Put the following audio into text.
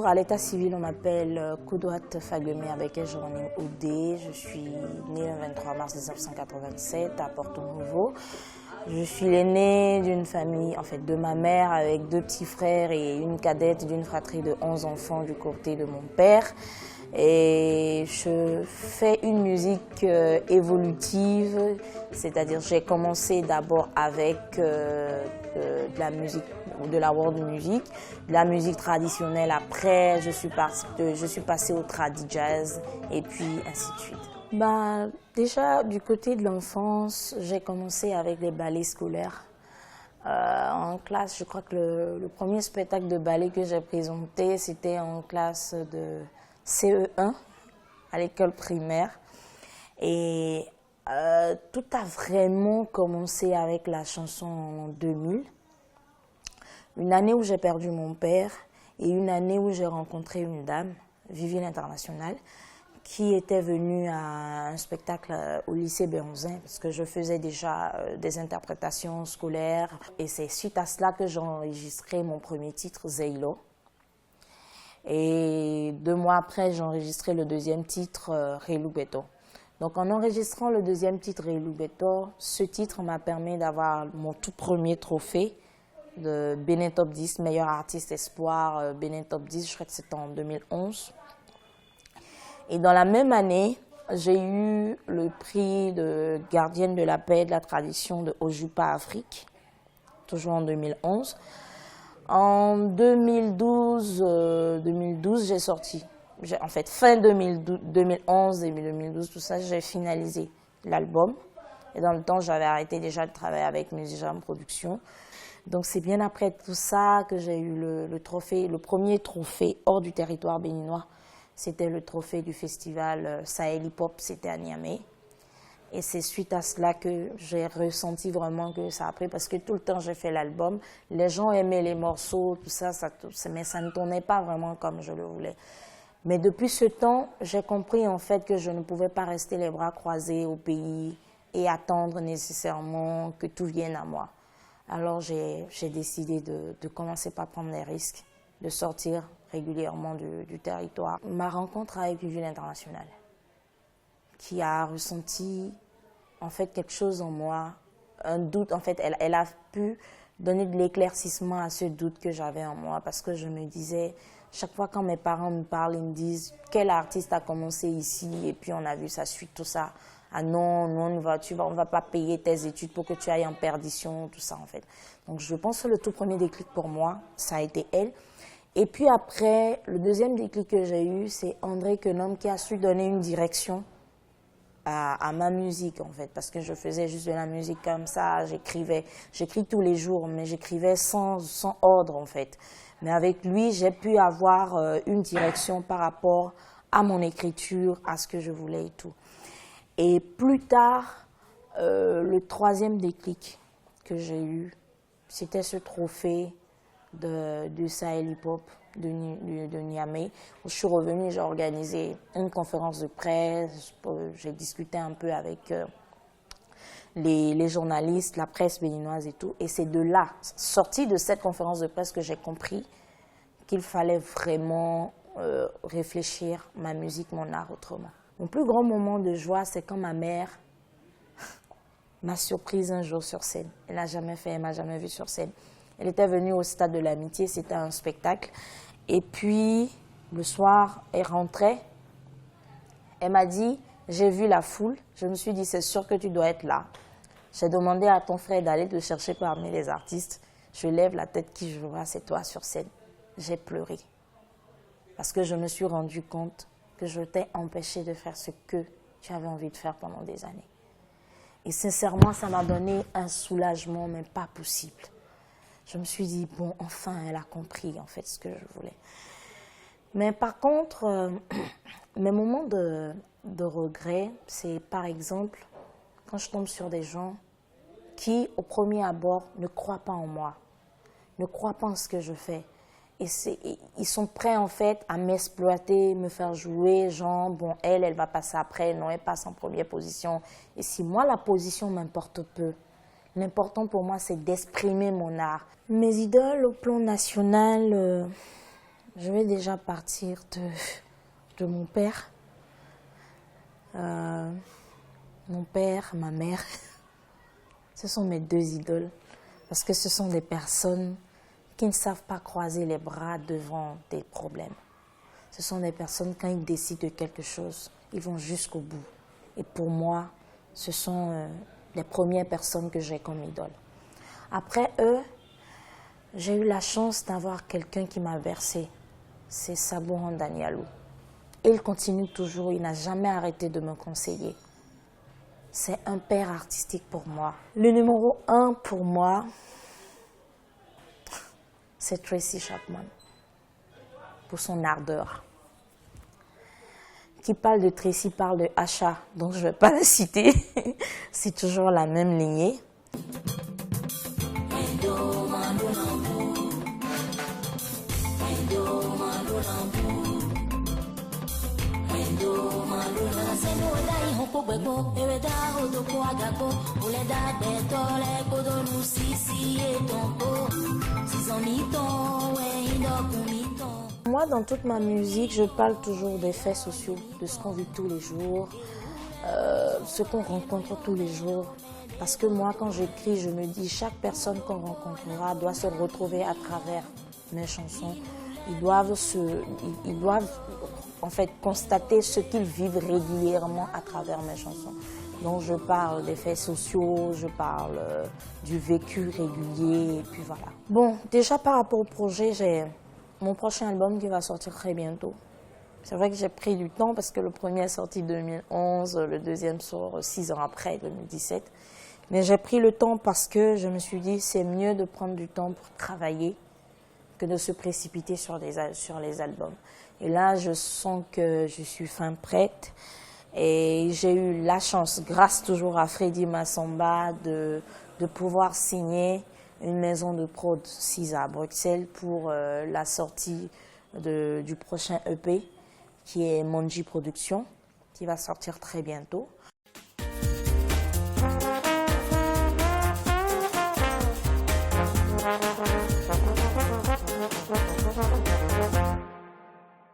Bonjour, à l'état civil, on m'appelle Koudoat Fagemé avec un journée OD. Je suis née le 23 mars 1987 à Porto Novo. Je suis l'aînée d'une famille, en fait, de ma mère avec 2 petits frères et une cadette d'une fratrie de 11 enfants du côté de mon père. Et je fais une musique évolutive, c'est-à-dire j'ai commencé d'abord avec de la musique, de la world music, de la musique traditionnelle. Après, je suis passée au tradi jazz et puis ainsi de suite. Déjà, du côté de l'enfance, j'ai commencé avec les ballets scolaires. En classe, je crois que le premier spectacle de ballet que j'ai présenté, c'était en classe de CE1 à l'école primaire. Et tout a vraiment commencé avec la chanson en 2000. Une année où j'ai perdu mon père et une année où j'ai rencontré une dame, Vivi l'Internationale, qui était venue à un spectacle au lycée Béonzin parce que je faisais déjà des interprétations scolaires. Et c'est suite à cela que j'ai enregistré mon premier titre, Zeilo. Et 2 mois après, j'ai enregistré le deuxième titre, Reilu Beto. Donc en enregistrant le deuxième titre, Reilu Beto, ce titre m'a permis d'avoir mon tout premier trophée de Bénin Top 10, meilleur artiste espoir, Bénin Top 10, je crois que c'était en 2011. Et dans la même année, j'ai eu le prix de gardienne de la paix et de la tradition de Ojupa Afrique, toujours en 2011. En 2012, j'ai sorti. En fait, fin 2011 et 2012, tout ça, j'ai finalisé l'album. Et dans le temps, j'avais arrêté déjà de travailler avec Musijam Production. Donc c'est bien après tout ça que j'ai eu le premier trophée hors du territoire béninois. C'était le trophée du festival Sahel Hip Hop, c'était à Niamey. Et c'est suite à cela que j'ai ressenti vraiment que ça a pris, parce que tout le temps j'ai fait l'album, les gens aimaient les morceaux, tout ça, mais ça ne tournait pas vraiment comme je le voulais. Mais depuis ce temps, j'ai compris en fait que je ne pouvais pas rester les bras croisés au pays et attendre nécessairement que tout vienne à moi. Alors j'ai décidé de commencer par prendre des risques, de sortir régulièrement du territoire. Ma rencontre avec Vivi l'Internationale, qui a ressenti en fait quelque chose en moi, un doute. En fait, elle a pu donner de l'éclaircissement à ce doute que j'avais en moi, parce que je me disais, chaque fois quand mes parents me parlent, ils me disent quel artiste a commencé ici et puis on a vu sa suite, tout ça. Ah non, on ne va pas payer tes études pour que tu ailles en perdition, tout ça en fait. Donc je pense que le tout premier déclic pour moi, ça a été elle. Et puis après, le deuxième déclic que j'ai eu, c'est André Quenom qui a su donner une direction à ma musique en fait, parce que je faisais juste de la musique comme ça, j'écris tous les jours, mais j'écrivais sans ordre en fait. Mais avec lui, j'ai pu avoir une direction par rapport à mon écriture, à ce que je voulais et tout. Et plus tard, le troisième déclic que j'ai eu, c'était ce trophée du Sahel Hip Hop de Niamey, où je suis revenue, j'ai organisé une conférence de presse, j'ai discuté un peu avec les journalistes, la presse béninoise et tout. Et c'est de là, sorti de cette conférence de presse, que j'ai compris qu'il fallait vraiment réfléchir ma musique, mon art autrement. Mon plus grand moment de joie, c'est quand ma mère m'a surprise un jour sur scène. Elle n'a jamais fait, elle m'a jamais vue sur scène. Elle était venue au Stade de l'Amitié, c'était un spectacle. Et puis, le soir, elle rentrait. Elle m'a dit, j'ai vu la foule. Je me suis dit, c'est sûr que tu dois être là. J'ai demandé à ton frère d'aller te chercher parmi les artistes. Je lève la tête, qui je vois, c'est toi sur scène. J'ai pleuré. Parce que je me suis rendu compte que je t'ai empêché de faire ce que tu avais envie de faire pendant des années. Et sincèrement, ça m'a donné un soulagement, mais pas possible. Je me suis dit, bon, enfin, elle a compris, en fait, ce que je voulais. Mais par contre, mes moments de regret, c'est par exemple, quand je tombe sur des gens qui, au premier abord, ne croient pas en moi, ne croient pas en ce que je fais. Et ils sont prêts, en fait, à m'exploiter, me faire jouer, genre, bon, elle va passer après, non, elle passe en première position. Et si moi, la position m'importe peu, l'important pour moi, c'est d'exprimer mon art. Mes idoles au plan national, Je vais déjà partir de mon père. Mon père, ma mère, ce sont mes deux idoles. Parce que ce sont des personnes qui ne savent pas croiser les bras devant des problèmes. Ce sont des personnes, quand ils décident de quelque chose, ils vont jusqu'au bout. Et pour moi, ce sont les premières personnes que j'ai comme idole. Après eux, j'ai eu la chance d'avoir quelqu'un qui m'a bercé. C'est Sabouran Danielou. Il continue toujours, il n'a jamais arrêté de me conseiller. C'est un père artistique pour moi. Le numéro 1 pour moi, c'est Tracy Chapman, pour son ardeur. Qui parle de Tracy parle de Asha, donc je ne vais pas la citer. C'est toujours la même lignée. Moi, dans toute ma musique, je parle toujours des faits sociaux, de ce qu'on vit tous les jours, ce qu'on rencontre tous les jours. Parce que moi, quand j'écris, je me dis, chaque personne qu'on rencontrera doit se retrouver à travers mes chansons. Ils doivent en fait constater ce qu'ils vivent régulièrement à travers mes chansons. Donc je parle des faits sociaux, je parle du vécu régulier, et puis voilà. Bon, déjà par rapport au projet, j'ai mon prochain album qui va sortir très bientôt. C'est vrai que j'ai pris du temps parce que le premier est sorti en 2011, le deuxième sort 6 ans après, 2017. Mais j'ai pris le temps parce que je me suis dit c'est mieux de prendre du temps pour travailler que de se précipiter sur les albums. Et là, je sens que je suis fin prête. Et j'ai eu la chance, grâce toujours à Freddy Massamba, de pouvoir signer une maison de prod 6 à Bruxelles pour la sortie du prochain EP, qui est Monji Productions, qui va sortir très bientôt.